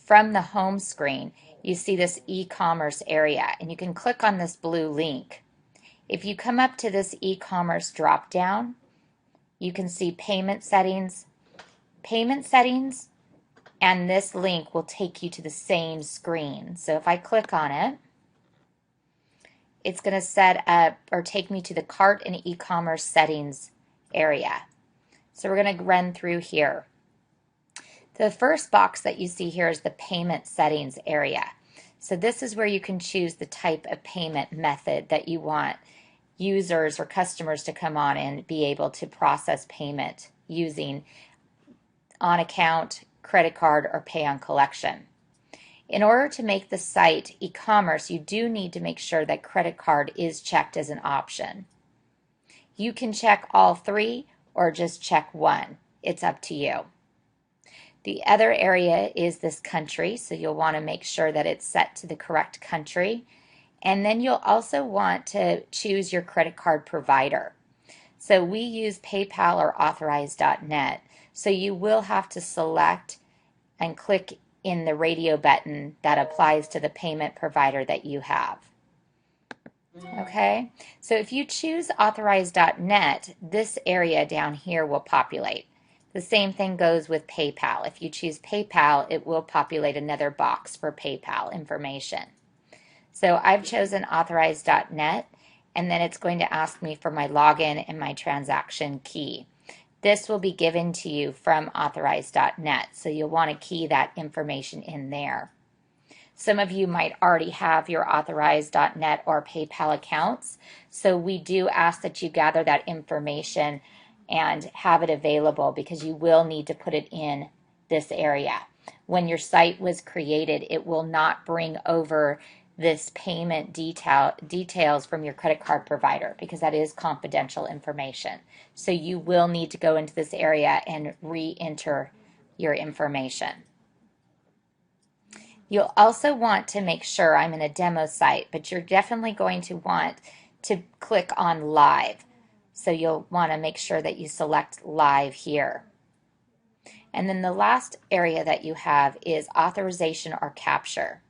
from the home screen, you see this e-commerce area, and you can click on this blue link. If you come up to this e-commerce drop down, you can see payment settings, and this link will take you to the same screen. So if I click on it, it's going to set up or take me to the cart and e-commerce settings area. So we're going to run through here. The first box that you see here is the payment settings area. So this is where you can choose the type of payment method that you want users or customers to come on and be able to process payment using on account, credit card, or pay on collection. In order to make the site e-commerce, you do need to make sure that credit card is checked as an option. You can check all three or just check one. It's up to you. The other area is this country, so you'll want to make sure that it's set to the correct country. And then you'll also want to choose your credit card provider. So we use PayPal or Authorize.net, so you will have to select and click in the radio button that applies to the payment provider that you have. Okay, so if you choose Authorize.net, this area down here will populate. The same thing goes with PayPal. If you choose PayPal, it will populate another box for PayPal information. So I've chosen Authorize.net, and then it's going to ask me for my login and my transaction key. This will be given to you from Authorize.net, so you'll want to key that information in there. Some of you might already have your Authorize.net or PayPal accounts, so we do ask that you gather that information and have it available because you will need to put it in this area. When your site was created, it will not bring over this payment details from your credit card provider because that is confidential information. So you will need to go into this area and re-enter your information. You'll also want to make sure, I'm in a demo site, but you're definitely going to want to click on live. So you'll want to make sure that you select live here. And then the last area that you have is authorization or capture.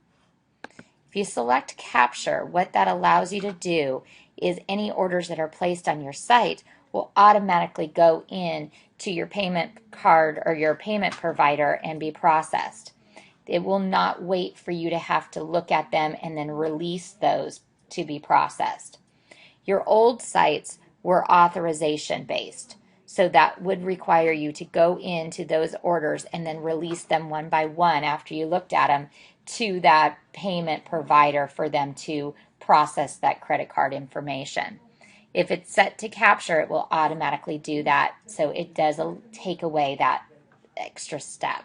If you select capture, what that allows you to do is any orders that are placed on your site will automatically go in to your payment card or your payment provider and be processed. It will not wait for you to have to look at them and then release those to be processed. Your old sites were authorization based, so that would require you to go into those orders and then release them one by one after you looked at them to that payment provider for them to process that credit card information. If it's set to capture, it will automatically do that, so it does take away that extra step.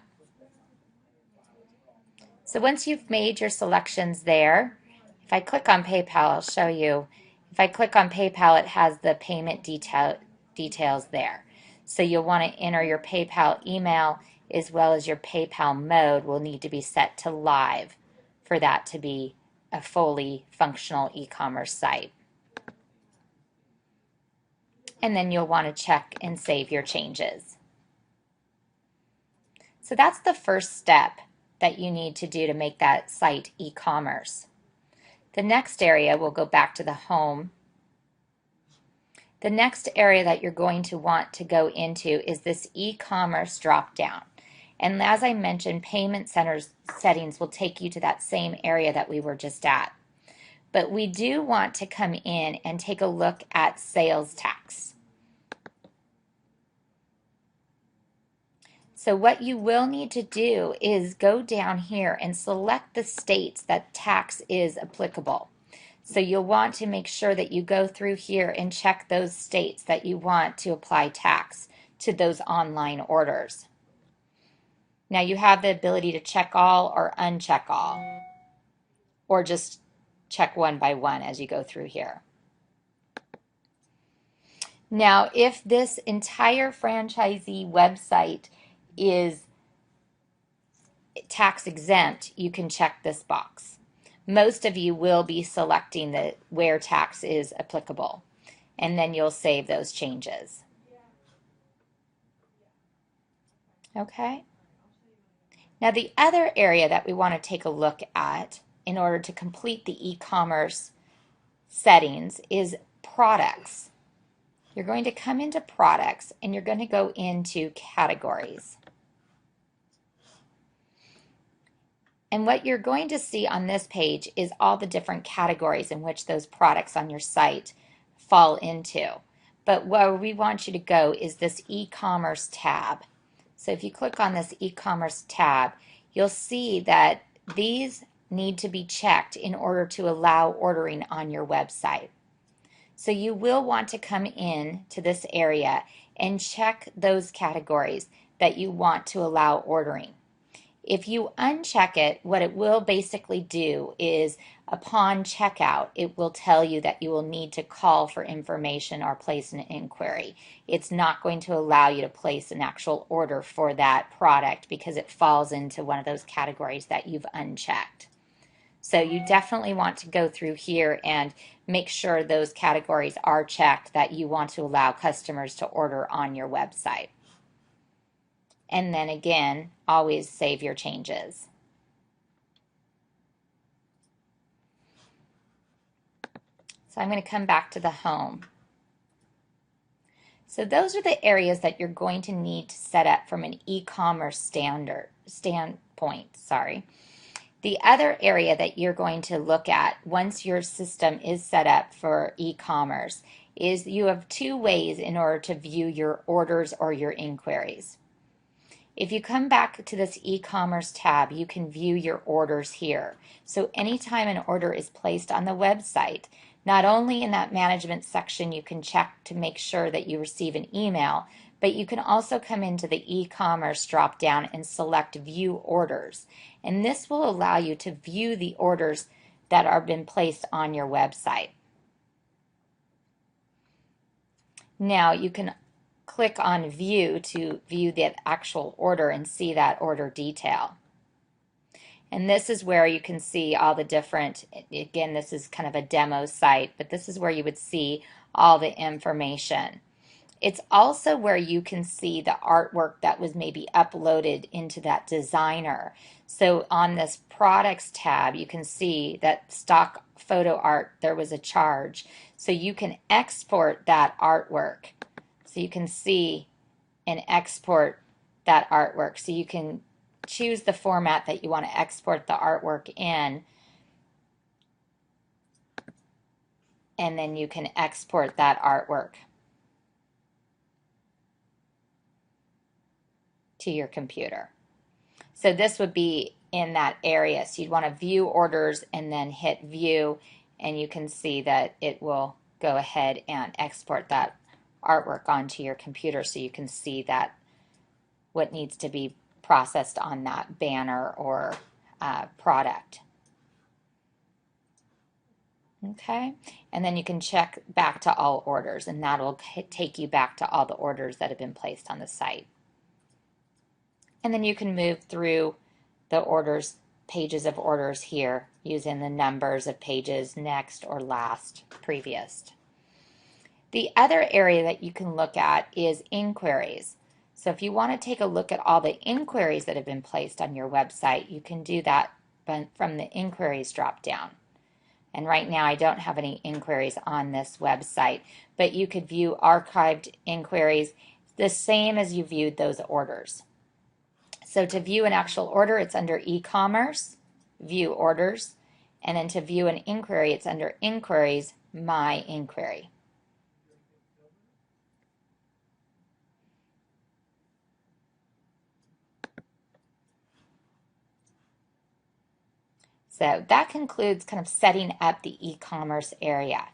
So once you've made your selections there, if I click on PayPal, I'll show you. If I click on PayPal, it has the payment details there. So you'll want to enter your PayPal email as well as your PayPal mode will need to be set to live for that to be a fully functional e-commerce site. And then you'll want to check and save your changes. So that's the first step that you need to do to make that site e-commerce. The next area, we'll go back to the home. The next area that you're going to want to go into is this e-commerce drop-down. And as I mentioned, payment centers settings will take you to that same area that we were just at. But we do want to come in and take a look at sales tax. So what you will need to do is go down here and select the states that tax is applicable. So you'll want to make sure that you go through here and check those states that you want to apply tax to those online orders. Now you have the ability to check all or uncheck all, or just check one by one as you go through here. Now if this entire franchisee website is tax exempt, you can check this box. Most of you will be selecting where tax is applicable, and then you'll save those changes. Okay? Now the other area that we want to take a look at in order to complete the e-commerce settings is products. You're going to come into products and you're going to go into categories. And what you're going to see on this page is all the different categories in which those products on your site fall into. But where we want you to go is this e-commerce tab. So if you click on this e-commerce tab, you'll see that these need to be checked in order to allow ordering on your website. So you will want to come in to this area and check those categories that you want to allow ordering. If you uncheck it, what it will basically do is upon checkout, it will tell you that you will need to call for information or place an inquiry. It's not going to allow you to place an actual order for that product because it falls into one of those categories that you've unchecked. So you definitely want to go through here and make sure those categories are checked that you want to allow customers to order on your website. And then again, always save your changes. So I'm going to come back to the home. So those are the areas that you're going to need to set up from an e-commerce standpoint. The other area that you're going to look at once your system is set up for e-commerce is you have two ways in order to view your orders or your inquiries. If you come back to this e-commerce tab, you can view your orders here. So anytime an order is placed on the website, not only in that management section you can check to make sure that you receive an email, but you can also come into the e-commerce drop down and select view orders. And this will allow you to view the orders that are been placed on your website. Now you can click on view to view the actual order and see that order detail. And this is where you can see all the different, again, this is kind of a demo site, but this is where you would see all the information. It's also where you can see the artwork that was maybe uploaded into that designer. So on this products tab, you can see that stock photo art, there was a charge. So you can export that artwork. So you can see and export that artwork. So you can choose the format that you want to export the artwork in, and then you can export that artwork to your computer. So this would be in that area. So you'd want to view orders and then hit view, and you can see that it will go ahead and export that artwork onto your computer so you can see that what needs to be processed on that banner or product. Okay, and then you can check back to all orders, and that will take you back to all the orders that have been placed on the site. And then you can move through the orders, pages of orders here using the numbers of pages, next or last, previous. The other area that you can look at is inquiries. So if you want to take a look at all the inquiries that have been placed on your website, you can do that from the inquiries drop down. And right now I don't have any inquiries on this website, but you could view archived inquiries the same as you viewed those orders. So to view an actual order, it's under e-commerce, view orders, and then to view an inquiry, it's under inquiries, my inquiry. So that concludes kind of setting up the e-commerce area.